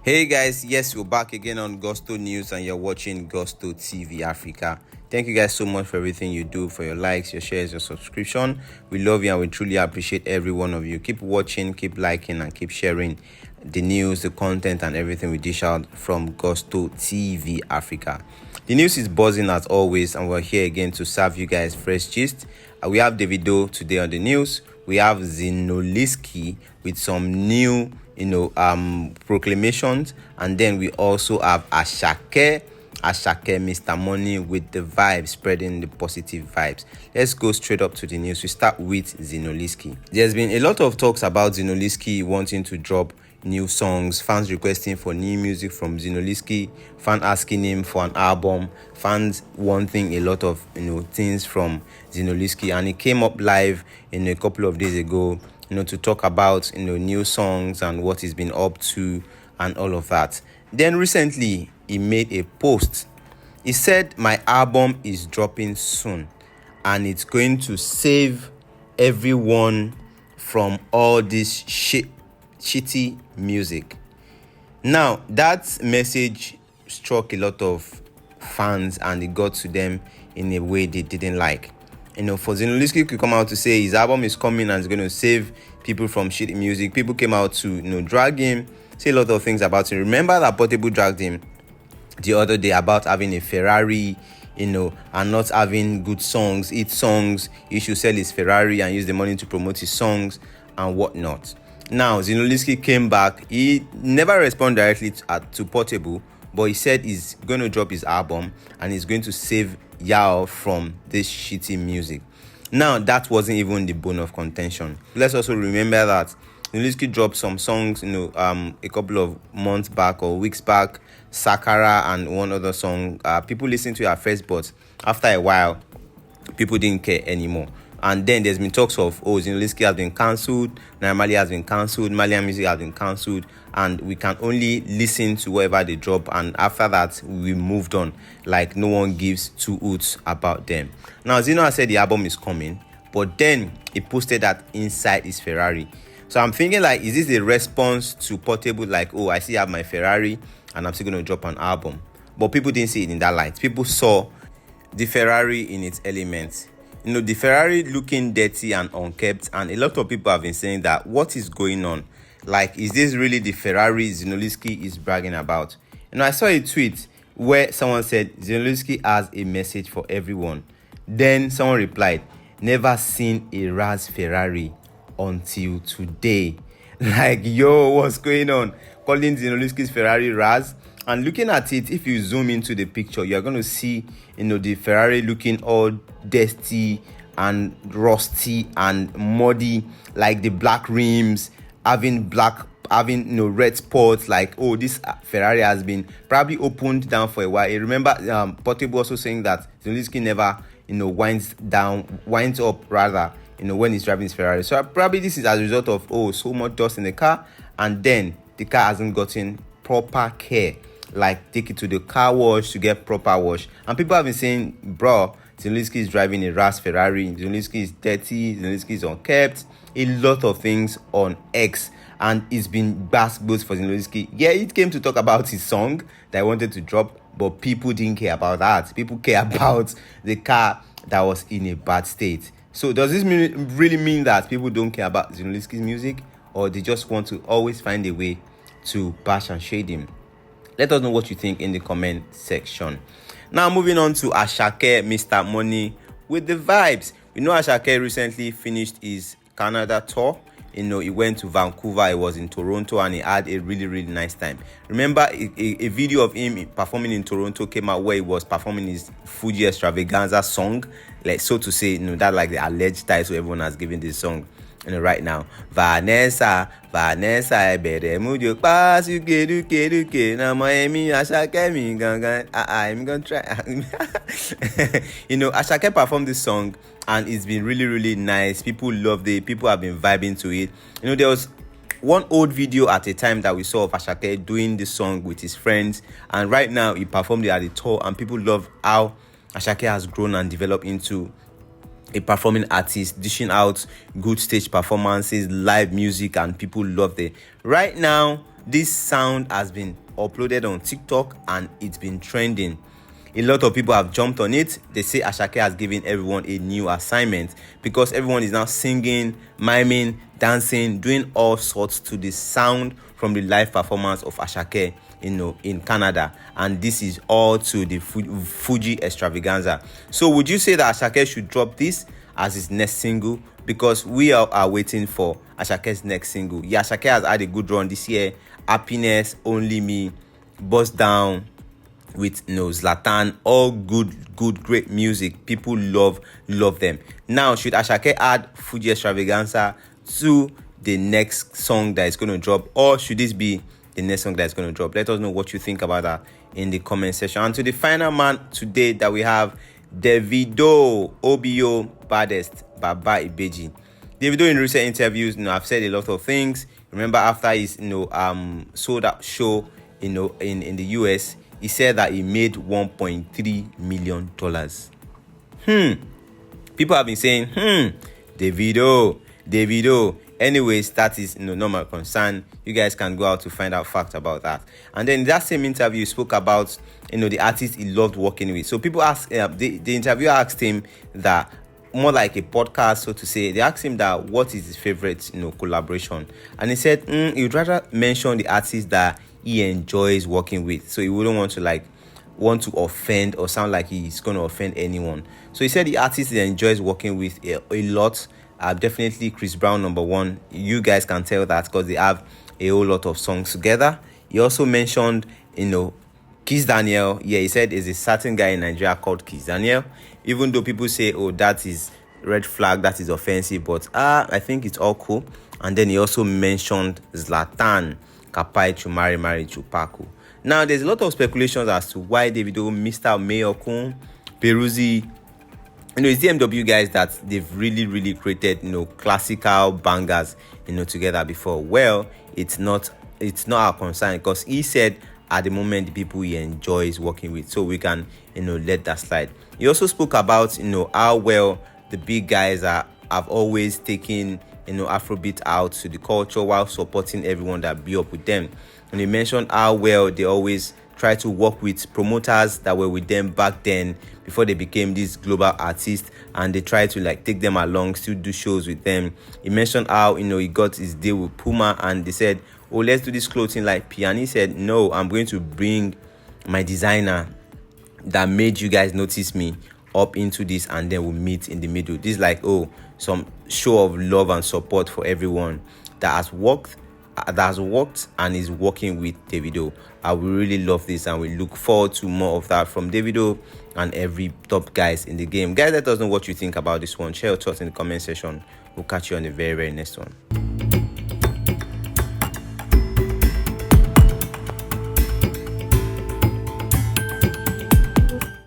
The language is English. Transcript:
Hey guys, yes, we're back again on Gusto News and you're watching Gusto TV Africa. Thank you guys so much for everything you do, for your likes, your shares, your subscription. We love you and we truly appreciate every one of you. Keep watching, keep liking, and keep sharing the news, the content, and everything we dish out from Gusto TV Africa. The news is buzzing as always, and we're here again to serve you guys fresh gist. We have Davido today on the news. We have Zinoleesky with some new proclamations, and then we also have Asake, Mr. Money, with the vibes, spreading the positive vibes. Let's go straight up to the news. We start with Zinoleesky. There's been a lot of talks about Zinoleesky wanting to drop new songs, fans requesting for new music from Zinoleesky, fans asking him for an album, fans wanting a lot of things from Zinoleesky, and he came up live a couple of days ago to talk about new songs and what he's been up to and all of that. Then recently he made a post. He said, "My album is dropping soon and it's going to save everyone from all this shitty music." Now that message struck a lot of fans and it got to them in a way they didn't like. For Zinoleesky to come out to say his album is coming and it's going to save people from shitty music, people came out to drag him, say a lot of things about him. Remember that Portable dragged him the other day about having a Ferrari, and not having good songs, hit songs. He should sell his Ferrari and use the money to promote his songs and whatnot. Now Zinoleesky came back. He never responded directly to Portable, but he said he's going to drop his album and he's going to save y'all from this shitty music. Now that wasn't even the bone of contention. Let's also remember that Zinoleesky dropped some songs a couple of months back or weeks back, Sakara and one other song. People listened to it at first, but after a while people didn't care anymore. And then there's been talks of, Zinoleesky has been cancelled, Naira has been cancelled, Malian music has been cancelled, and we can only listen to whatever they drop, and after that we moved on, like no one gives two hoots about them. Now Zino has said the album is coming, but then he posted that inside his Ferrari. So I'm thinking, like, is this a response to Portable, like, I still have my Ferrari and I'm still going to drop an album? But people didn't see it in that light. People saw the Ferrari in its elements. The Ferrari looking dirty and unkempt, and a lot of people have been saying that, what is going on? Like, is this really the Ferrari Zinoleesky is bragging about? I saw a tweet where someone said Zinoleesky has a message for everyone. Then someone replied, "Never seen a Raz Ferrari until today." Like, yo, what's going on? Calling Zinoleesky's Ferrari Raz. And looking at it, if you zoom into the picture, you're going to see, the Ferrari looking all dusty and rusty and muddy, like the black rims, having red spots, like, this Ferrari has been probably opened down for a while. I remember Portable also saying that Zinoleesky never, winds up rather, when he's driving his Ferrari. So probably this is as a result of, so much dust in the car, and then the car hasn't gotten proper care, like take it to the car wash to get proper wash. And people have been saying, bro, Zinoleesky is driving a Ras Ferrari, Zinoleesky is dirty, Zinoleesky is unkept, a lot of things on X, and it's been basketballs for Zinoleesky. Yeah, it came to talk about his song that I wanted to drop, but people didn't care about that. People care about the car that was in a bad state. So does this really mean that people don't care about Zinoleesky's music, or they just want to always find a way to bash and shade him? Let us know what you think in the comment section. Now moving on to Asake, Mr. Money, with the vibes. Asake recently finished his Canada tour. He went to Vancouver, he was in Toronto, and he had a really, really nice time. Remember, a video of him performing in Toronto came out where he was performing his Fuji Extravaganza song, like, so to say, that like the alleged title everyone has given this song. Right now, Vanessa, I better move your pass, you get, now Miami, Asake, me, I'm gonna try. Asake performed this song and it's been really, really nice. People loved it, people have been vibing to it. There was one old video at a time that we saw of Asake doing this song with his friends, and right now he performed it at the tour, and people love how Asake has grown and developed into a performing artist, dishing out good stage performances, live music, and people loved it. Right now, This sound has been uploaded on TikTok and it's been trending. A lot of people have jumped on it. They say Asake has given everyone a new assignment because everyone is now singing, miming, dancing, doing all sorts to the sound from the live performance of Asake, in Canada. And this is all to the Fuji extravaganza. So would you say that Asake should drop this as his next single? Because we are waiting for Asake's next single. Yeah, Asake has had a good run this year. Happiness, Only Me, Bust Down, with Zlatan, all good, great music. People love them. Now, should Asake add Fuji extravaganza to the next song that is going to drop, or should this be the next song that is going to drop? Let us know what you think about that in the comment section. And to the final man today that we have, Davido, OBO, baddest, Baba Ibeji. Davido in recent interviews, I've said a lot of things. Remember after his sold out show, in the US, he said that he made $1.3 million. People have been saying, Davido. Anyways, that is not my concern. You guys can go out to find out facts about that. And then in that same interview, he spoke about the artist he loved working with. So people asked, the interviewer asked him that, more like a podcast, so to say. They asked him that what is his favorite collaboration, and he said he would rather mention the artist that he enjoys working with, so he wouldn't want to offend or sound like he's going to offend anyone. So he said the artist he enjoys working with a lot are definitely Chris Brown, number one. You guys can tell that because they have a whole lot of songs together. He also mentioned Kiss Daniel. Yeah, he said there's a certain guy in Nigeria called Kiss Daniel. Even though people say, oh, that is red flag, that is offensive, but I think it's all cool. And then he also mentioned Zlatan, Kapai Chumari Mari Chupaku. Now, there's a lot of speculations as to why Davido missed out Mayorkun, Perruzi. It's DMW guys that they've really created, classical bangers, together before. Well, it's not our concern, because he said at the moment the people he enjoys working with, so we can let that slide. He also spoke about how well the big guys have always taken Afrobeat out to the culture while supporting everyone that be up with them. And he mentioned how well they always try to work with promoters that were with them back then before they became these global artists, and they try to take them along, still do shows with them. He mentioned how he got his deal with Puma, and they said, oh, let's do this clothing like P, and he said, no, I'm going to bring my designer that made you guys notice me up into this, and then we'll meet in the middle. This is some show of love and support for everyone that has worked and is working with Davido. I will really love this, and we look forward to more of that from Davido and every top guys in the game. Guys, let us know what you think about this one. Share your thoughts in the comment section. We'll catch you on the very next one.